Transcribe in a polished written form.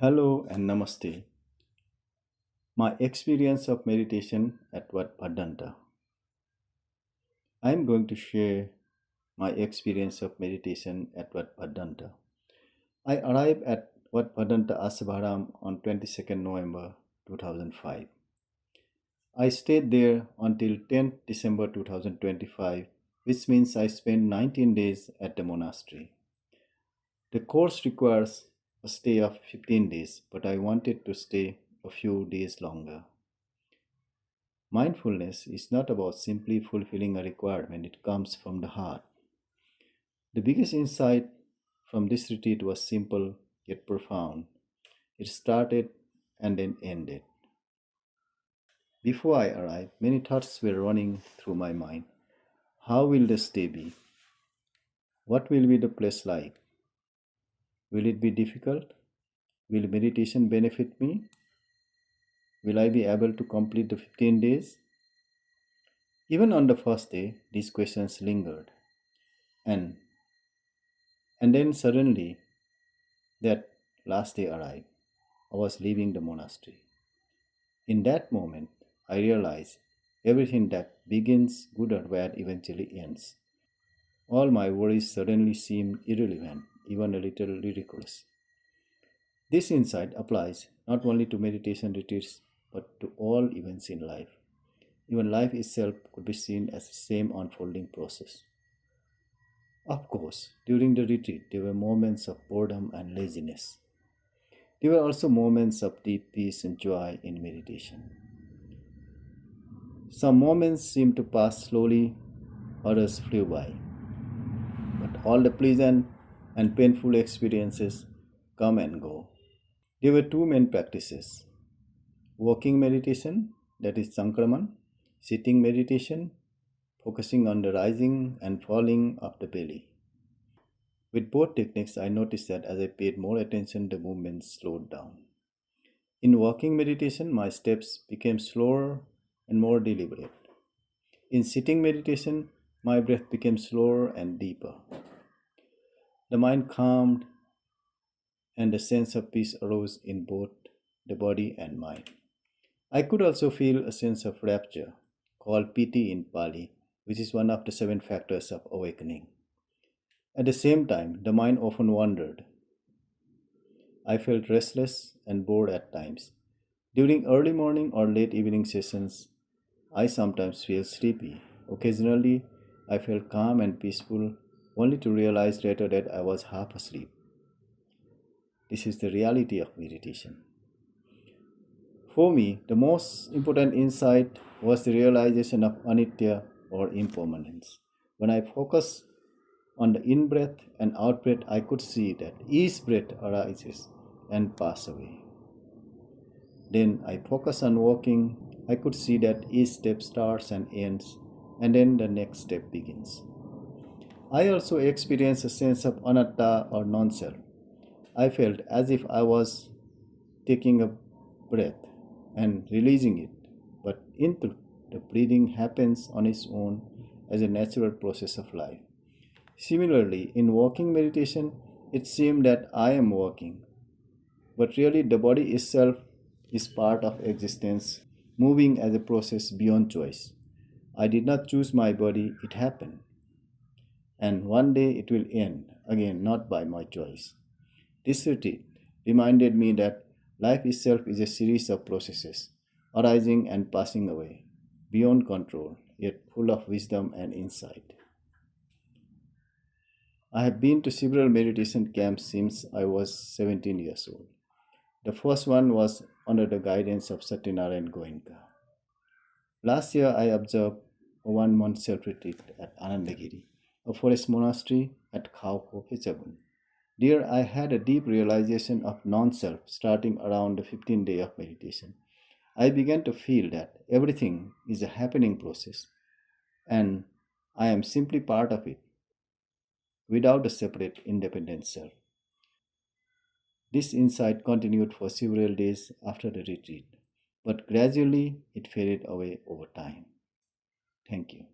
Hello and Namaste. My experience of meditation at Wat Bhaddanta. I am going to share my experience of meditation at Wat Bhaddanta. I arrived at Wat Bhaddanta Asabharam on 22nd November 2005. I stayed there until 10th December 2025, which means I spent 19 days at the monastery. The course requires a stay of 15 days, but I wanted to stay a few days longer. Mindfulness is not about simply fulfilling a requirement, it comes from the heart. The biggest insight from this retreat was simple yet profound. It started and then ended. Before I arrived, many thoughts were running through my mind. How will the stay be? What will be the place like? Will it be difficult? Will meditation benefit me? Will I be able to complete the 15 days? Even on the first day, these questions lingered. And and then suddenly that last day arrived. I was leaving the monastery. In that moment, I realized everything that begins good or bad eventually ends. All my worries suddenly seemed irrelevant, even a little ridiculous. This insight applies not only to meditation retreats but to all events in life. Even life itself could be seen as the same unfolding process. Of course, during the retreat, there were moments of boredom and laziness. There were also moments of deep peace and joy in meditation. Some moments seemed to pass slowly, others flew by. But all the pleasant and painful experiences come and go. There were two main practices: walking meditation, that is Sankraman, sitting meditation, focusing on the rising and falling of the belly. With both techniques, I noticed that as I paid more attention, the movement slowed down. In walking meditation, my steps became slower and more deliberate. In sitting meditation, my breath became slower and deeper. The mind calmed and a sense of peace arose in both the body and mind. I could also feel a sense of rapture, called piti in Pali, which is one of the seven factors of awakening. At the same time, the mind often wandered. I felt restless and bored at times. During early morning or late evening sessions, I sometimes feel sleepy. Occasionally, I felt calm and peaceful, only to realize later that I was half asleep. This is the reality of meditation. For me, the most important insight was the realization of anitya or impermanence. When I focused on the in breath and out breath, I could see that each breath arises and passes away. Then I focus on walking. I could see that each step starts and ends, and then the next step begins. I also experienced a sense of anatta or non self. I felt as if I was taking a breath and releasing it, but in truth, the breathing happens on its own as a natural process of life. Similarly, in walking meditation, it seemed that I am walking, but really the body itself is part of existence, moving as a process beyond choice. I did not choose my body, it happened. And one day it will end, again, not by my choice. This retreat reminded me that life itself is a series of processes, arising and passing away, beyond control, yet full of wisdom and insight. I have been to several meditation camps since I was 17 years old. The first one was under the guidance of Satyanarayan Goenka. Last year, I observed a 1 month self retreat at Anandagiri, a forest monastery at Khao Phetchabun. There, I had a deep realization of non self starting around the 15th day of meditation. I began to feel that everything is a happening process and I am simply part of it without a separate independent self. This insight continued for several days after the retreat, but gradually it faded away over time. Thank you.